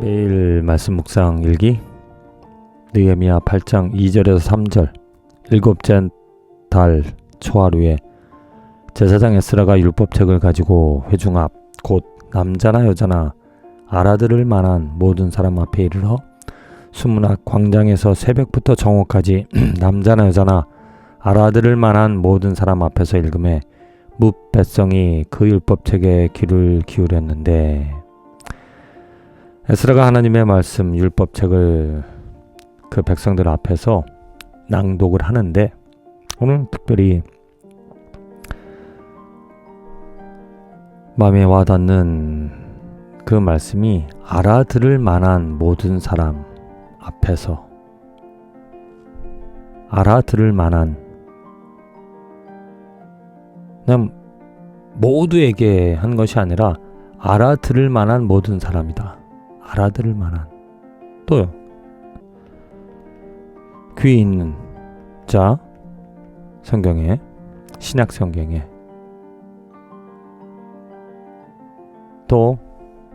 매일 말씀 묵상 일기 느헤미야 8장 2절에서 3절. 일곱째 달 초하루에 제사장 에스라가 율법책을 가지고 회중 앞 곧 남자나 여자나 알아들을 만한 모든 사람 앞에 이르러 수문학 광장에서 새벽부터 정오까지 남자나 여자나 알아들을 만한 모든 사람 앞에서 읽음에 뭇 백성이 그 율법책에 귀를 기울였는데, 에스라가 하나님의 말씀 율법책을 그 백성들 앞에서 낭독을 하는데, 오늘 특별히 마음에 와닿는 그 말씀이 알아들을 만한 모든 사람 앞에서, 알아들을 만한, 그냥 모두에게 한 것이 아니라 알아들을 만한 모든 사람이다. 알아들을 만한. 또요, 귀 있는 자, 성경에, 신약 성경에, 또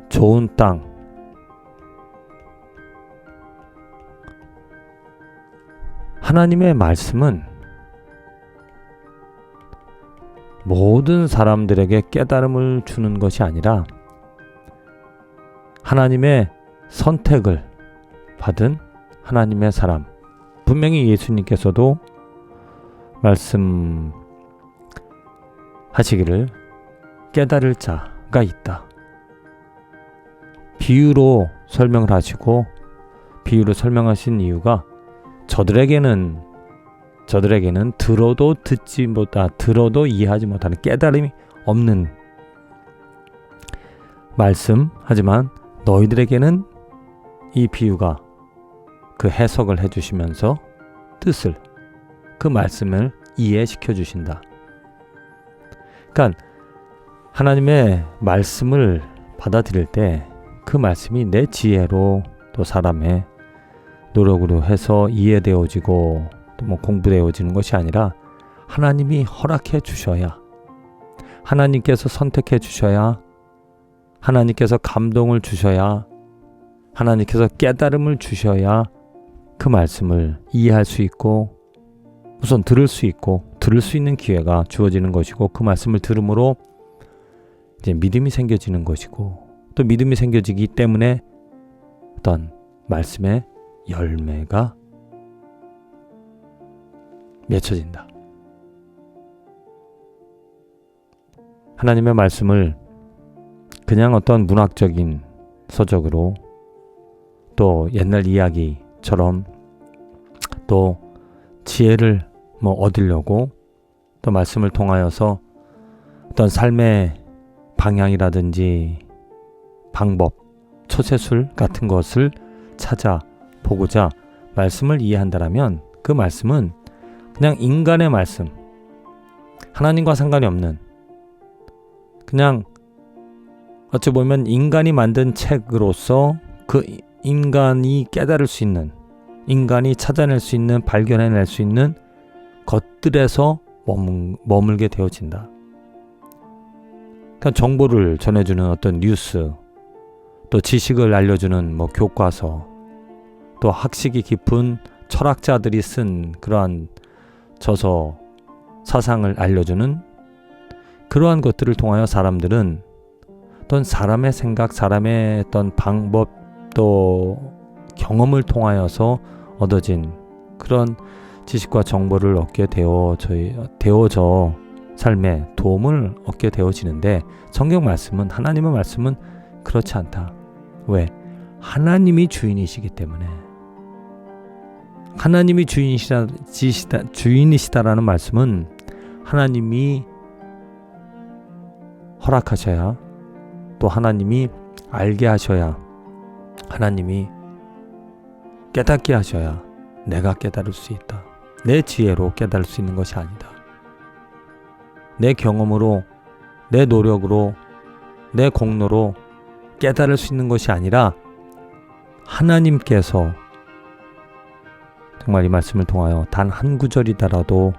좋은 땅, 하나님의 말씀은 모든 사람들에게 깨달음을 주는 것이 아니라 하나님의 선택을 받은 하나님의 사람, 분명히 예수님께서도 말씀하시기를 깨달을 자가 있다. 비유로 설명을 하시고, 비유로 설명하신 이유가 저들에게는 들어도 들어도 이해하지 못하는 깨달음이 없는 말씀, 하지만 너희들에게는 이 비유가 그 해석을 해주시면서 뜻을, 그 말씀을 이해시켜 주신다. 그러니까 하나님의 말씀을 받아들일 때 그 말씀이 내 지혜로 또 사람의 노력으로 해서 이해되어지고 또 공부되어지는 것이 아니라 하나님이 허락해 주셔야, 하나님께서 선택해 주셔야, 하나님께서 감동을 주셔야, 하나님께서 깨달음을 주셔야 그 말씀을 이해할 수 있고, 우선 들을 수 있는 기회가 주어지는 것이고, 그 말씀을 들음으로 이제 믿음이 생겨지는 것이고, 또 믿음이 생겨지기 때문에 어떤 말씀의 열매가 맺혀진다. 하나님의 말씀을 그냥 어떤 문학적인 서적으로, 또 옛날 이야기처럼, 또 지혜를 얻으려고, 또 말씀을 통하여서 어떤 삶의 방향이라든지 방법, 처세술 같은 것을 찾아보고자 말씀을 이해한다면 그 말씀은 그냥 인간의 말씀, 하나님과 상관이 없는, 그냥 어찌 보면 인간이 만든 책으로서 그 인간이 깨달을 수 있는, 인간이 찾아낼 수 있는, 발견해낼 수 있는 것들에서 머물게 되어진다. 그러니까 정보를 전해주는 어떤 뉴스, 또 지식을 알려주는 교과서, 또 학식이 깊은 철학자들이 쓴 그러한 저서, 사상을 알려주는 그러한 것들을 통하여 사람들은 어떤 사람의 생각, 사람의 어떤 방법, 또 경험을 통하여서 얻어진 그런 지식과 정보를 얻게 되어져 삶에 도움을 얻게 되어지는데, 성경 말씀은, 하나님의 말씀은 그렇지 않다. 왜? 하나님이 주인이시기 때문에. 하나님이 주인이시다라는 말씀은 하나님이 허락하셔야, 또 하나님이 알게 하셔야, 하나님이 깨닫게 하셔야 내가 깨달을 수 있다. 내 지혜로 깨달을 수 있는 것이 아니다. 내 경험으로, 내 노력으로, 내 공로로 깨달을 수 있는 것이 아니라 하나님께서 정말 이 말씀을 통하여 단 한 구절이더라도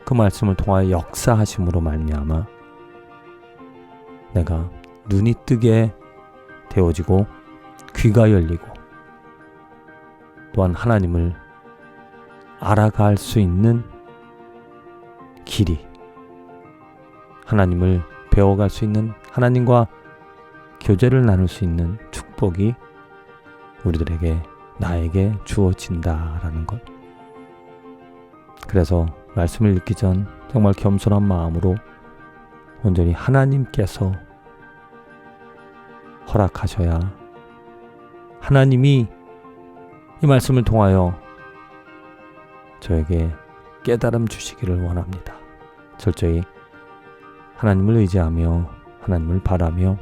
그 말씀을 통하여 역사하심으로 말미암아 내가 눈이 뜨게 되어지고 귀가 열리고 또한 하나님을 알아갈 수 있는 길이, 하나님을 배워갈 수 있는, 하나님과 교제를 나눌 수 있는 축복이 우리들에게, 나에게 주어진다라는 것. 그래서 말씀을 읽기 전 정말 겸손한 마음으로 온전히 하나님께서 허락하셔야, 하나님이 이 말씀을 통하여 저에게 깨달음 주시기를 원합니다. 철저히 하나님을 의지하며 하나님을 바라며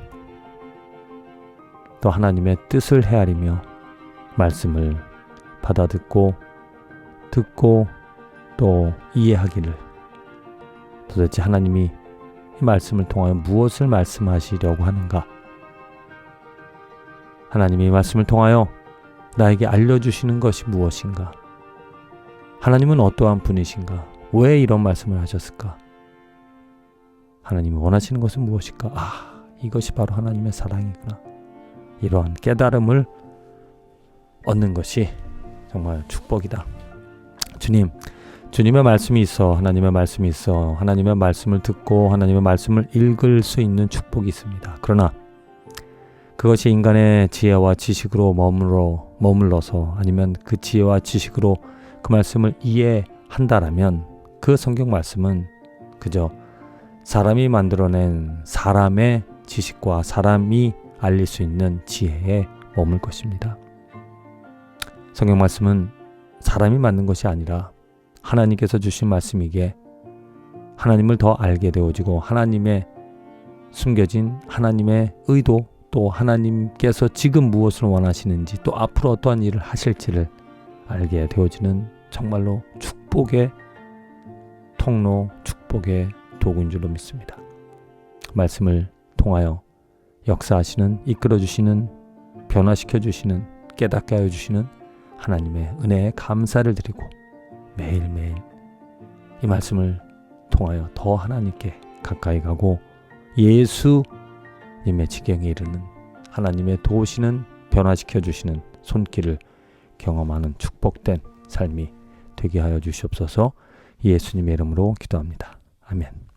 또 하나님의 뜻을 헤아리며 말씀을 받아듣고 듣고 또 이해하기를, 도대체 하나님이 이 말씀을 통하여 무엇을 말씀하시려고 하는가, 하나님이 이 말씀을 통하여 나에게 알려주시는 것이 무엇인가, 하나님은 어떠한 분이신가, 왜 이런 말씀을 하셨을까, 하나님이 원하시는 것은 무엇일까, 이것이 바로 하나님의 사랑이구나, 이러한 깨달음을 얻는 것이 정말 축복이다. 주님의 말씀이 있어, 하나님의 말씀이 있어, 하나님의 말씀을 듣고 하나님의 말씀을 읽을 수 있는 축복이 있습니다. 그러나 그것이 인간의 지혜와 지식으로 머물러서 아니면 그 지혜와 지식으로 그 말씀을 이해한다라면 그 성경 말씀은 그저 사람이 만들어낸 사람의 지식과 사람이 알릴 수 있는 지혜에 머물 것입니다. 성경 말씀은 사람이 만든 것이 아니라 하나님께서 주신 말씀이기에 하나님을 더 알게 되어지고 하나님의 숨겨진 하나님의 의도, 또 하나님께서 지금 무엇을 원하시는지, 또 앞으로 어떠한 일을 하실지를 알게 되어지는 정말로 축복의 통로, 축복의 도구인 줄로 믿습니다. 말씀을 통하여 역사하시는, 이끌어주시는, 변화시켜주시는, 깨닫게 하여 주시는 하나님의 은혜에 감사를 드리고 매일매일 이 말씀을 통하여 더 하나님께 가까이 가고 예수님의 지경에 이르는, 하나님의 도우시는, 변화시켜 주시는 손길을 경험하는 축복된 삶이 되게 하여 주시옵소서. 예수님의 이름으로 기도합니다. 아멘.